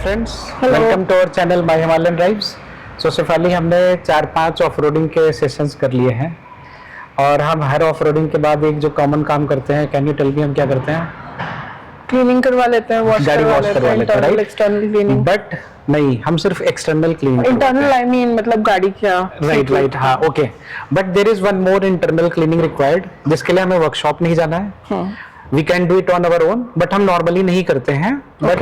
Friends, welcome to our channel my Himalayan drives. So Shefali, हमने 4-5 off roading के sessions कर लिए हैं और हम हर ऑफ रोडिंग के बाद एक जो कॉमन काम करते हैं, कैन यू टेल मी हम क्या करते हैं? क्लीनिंग करवा लेते हैं, वॉश करवा लेते हैं, इंटरनल एक्सटर्नल क्लीनिंग। बट नहीं, हम सिर्फ external cleaning, internal I mean मतलब गाड़ी क्या, राइट, हाँ, okay. But there is one more internal cleaning required, जिसके लिए हमें वर्कशॉप नहीं जाना है। We can do it on our own, but हम नॉर्मली नहीं करते हैं। But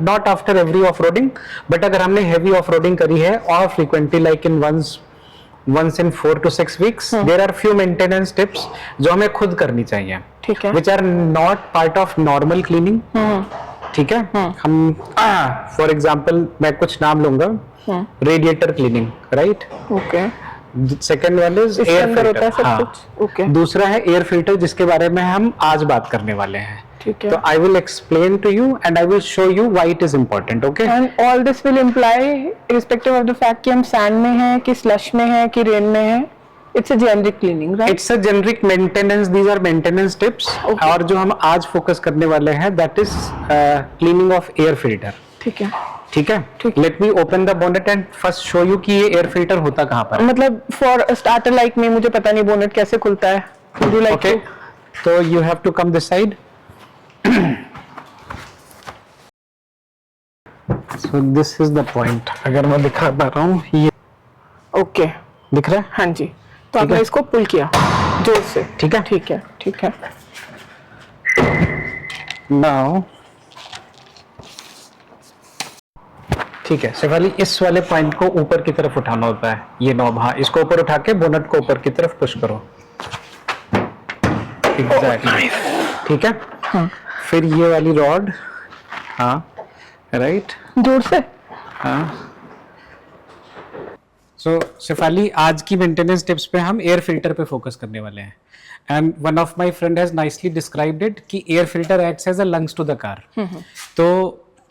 not after every off roading, but अगर हमने हैवी ऑफ रोडिंग करी है और frequently like in once in 4 to 6 weeks, there are few maintenance tips जो हमें खुद करनी चाहिए, ठीक है, which are not part of normal cleaning। ठीक है, हम फॉर एग्जांपल मैं कुछ नाम लूंगा, radiator cleaning, right, okay. Second one is air filter, हाँ, ओके। दूसरा है एयर फिल्टर, जिसके बारे में हम आज बात करने वाले हैं। ठीक है, तो I will explain to you and I will show you why it is important, okay. And all this will imply irrespective of the fact कि हम सैंड में हैं, कि स्लश में हैं, कि रेन में हैं। It's a generic cleaning, right? It's a generic maintenance, these are maintenance tips. और जो हम आज फोकस करने वाले हैं, that is cleaning of air filter. ठीक है, ठीक है, let me open the bonnet and first show you कि ये एयर फिल्टर होता कहाँ पर। मतलब फॉर स्टार्टर लाइक में मुझे पता नहीं बोनेट कैसे खुलता है। Would you like to? तो you have to come this side. So this is the point। अगर मैं दिखा पा रहा हूँ, ये ओके, दिख रहा है? हाँ जी। तो आपने इसको पुल किया जोर से, ठीक है, ठीक है, ठीक है। नाउ ठीक है शेफाली, इस वाले पॉइंट को ऊपर की तरफ उठाना होता है, ये नॉब, हाँ, इसको ऊपर उठा के बोनट को ऊपर की तरफ पुश करो। एग्जैक्टली, ठीक है। हाँ। फिर ये वाली रॉड, हाँ, राइट, जोर से, हाँ। सो शेफाली, आज की मेंटेनेंस टिप्स पे हम एयर फिल्टर पे फोकस करने वाले हैं। And one of my friend has nicely described it कि air filter acts as a lungs to the car. तो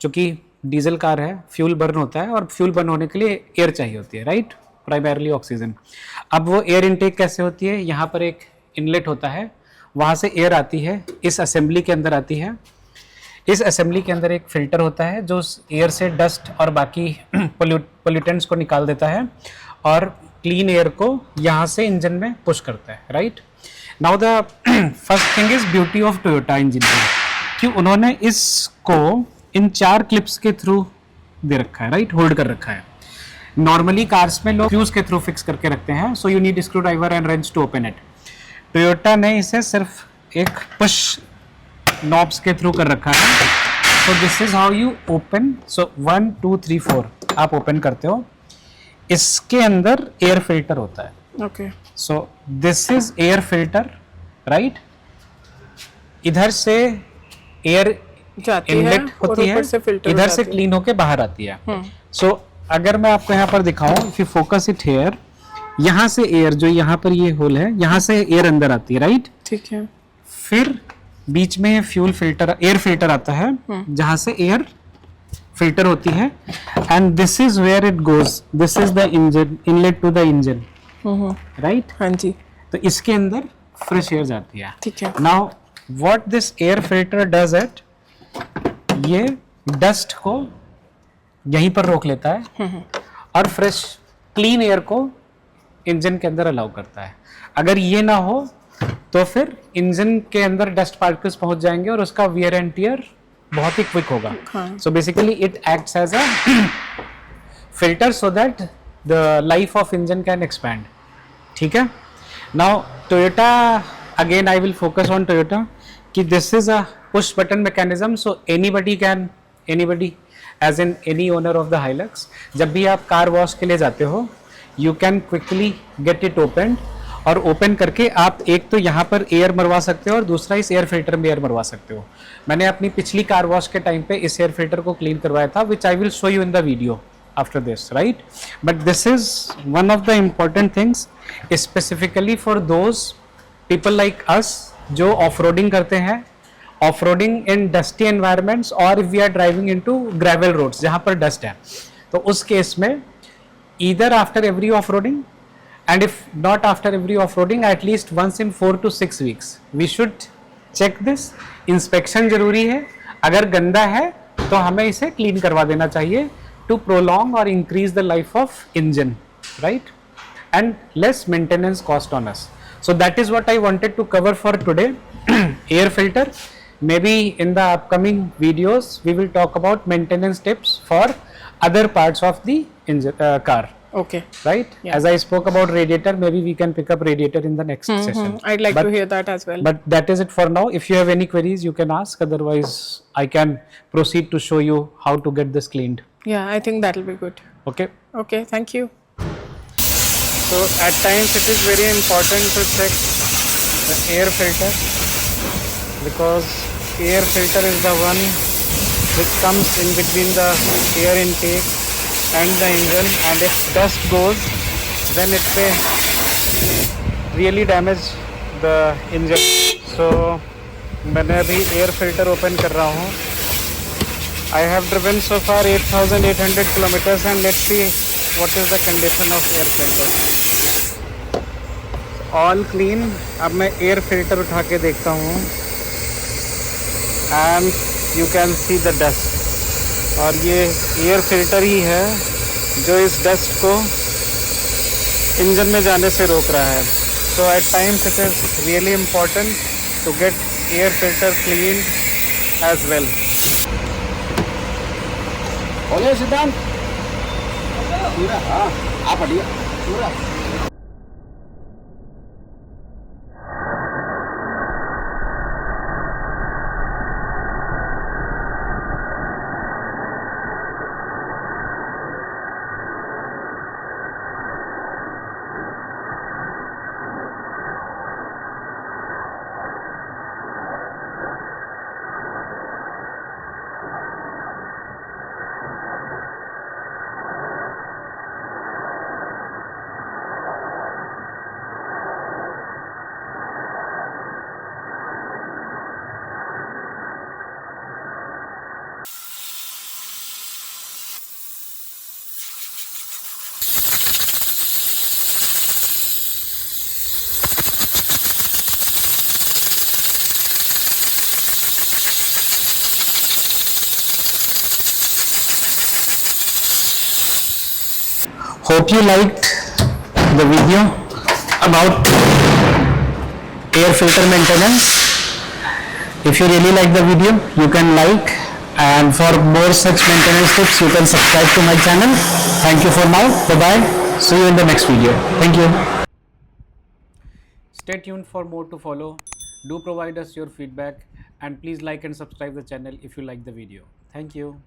चूंकि डीजल कार है, फ्यूल बर्न होता है और फ्यूल बर्न होने के लिए एयर चाहिए होती है, राइट, प्राइमरली ऑक्सीजन। अब वो एयर इनटेक कैसे होती है? यहाँ पर एक इनलेट होता है, वहाँ से एयर आती है, इस असेंबली के अंदर आती है। इस असेंबली के अंदर एक फिल्टर होता है जो एयर से डस्ट और बाकी पोल्यूटेंट्स को निकाल देता है और क्लीन एयर को यहाँ से इंजन में पुश करता है, right. Now the first thing is beauty of Toyota engineering, कि उन्होंने इसको इन 4 क्लिप्स के थ्रू दे रखा है, राइट, होल्ड कर रखा है। नॉर्मली कार्स में लोग फ्यूज के थ्रू फिक्स करके रखते हैं, so you need screwdriver and wrench to open it. Toyota ने इसे सिर्फ एक पुश नॉब्स के थ्रू कर रखा है। So this is how you open. सो 1 2 3 4 आप ओपन करते हो। इसके अंदर एयर फिल्टर होता है, okay. So this is air filter, right. इधर से एयर इनलेट होती है, इधर से क्लीन होके बाहर आती है। सो अगर मैं आपको यहाँ पर दिखाऊं, if you focus it here, यहाँ से एयर, जो यहाँ पर ये होल है, यहाँ से एयर अंदर आती है, राइट, ठीक है। फिर बीच में फ्यूल फिल्टर, एयर फिल्टर आता है, जहां से एयर फिल्टर होती है। And this is where it goes, this is the engine, inlet to the engine, right. हाँ जी। तो इसके अंदर फ्रेश एयर जाती है, ठीक है। Now what this air filter does it, ये डस्ट को यहीं पर रोक लेता है और फ्रेश क्लीन एयर को इंजन के अंदर अलाउ करता है। अगर ये ना हो तो फिर इंजन के अंदर डस्ट पार्टिकल्स पहुंच जाएंगे और उसका वियर एंड टियर बहुत ही क्विक होगा। So basically it acts as a filter so that the life of engine can expand, ठीक है। Now Toyota, again I will focus on Toyota, कि this is a push button mechanism, so anybody as in any owner of the Hilux, जब भी आप car wash के लिए जाते हो, you can quickly get it open, और open करके आप एक तो यहाँ पर एयर मरवा सकते हो और दूसरा इस एयर फिल्टर में एयर मरवा सकते हो। मैंने अपनी पिछली कार वॉश के टाइम पे इस एयर फिल्टर को क्लीन करवाया था, which I will show you in the video after this, right. But this is one of the important things specifically for those people like us जो off roading करते हैं, off roading in dusty environments, और if we are driving into gravel roads जहाँ पर dust है, तो उस case में either after every off roading, and if not after every off-roading, at least once in 4 to 6 weeks we should check this। inspection जरूरी है, अगर गंदा है तो हमें इसे क्लीन करवा देना चाहिए टू प्रोलॉन्ग और increase the life of engine, right, and less maintenance cost on us. So that is what I wanted to cover for today. Air filter. Maybe in the upcoming videos we will talk about maintenance tips for other parts of the engine, car, Okay. right? Yeah. As I spoke about radiator, maybe we can pick up radiator in the next session. I'd like But- to hear that as well. But that is it for now. If you have any queries, you can ask. Otherwise, I can proceed to show you how to get this cleaned. Yeah, I think that'll be good. Okay. Okay, thank you. So at times it is very important to check the air filter, because air filter is the one which comes in between the air intake and the engine, and if dust goes then it may really damage the engine. So मैंने अभी air filter open कर रहा हूँ. I have driven so far 8,800 kilometers, and let's see what is the condition of air filter. All clean. अब मैं air filter उठा के देखता हूँ, and you can see the dust. और ये air filter ही है जो इस dust को इंजन में जाने से रोक रहा है. So at times it is really important to get air filter cleaned as well. बोले सिद्धांत पूरा हाँ आप हटिए पूरा Hope you liked the video about air filter maintenance. If you really like the video, you can like, and for more such maintenance tips, you can subscribe to my channel. Thank you for now. Bye bye. See you in the next video. Thank you. Stay tuned for more to follow. Do provide us your feedback, and please like and subscribe the channel if you like the video. Thank you.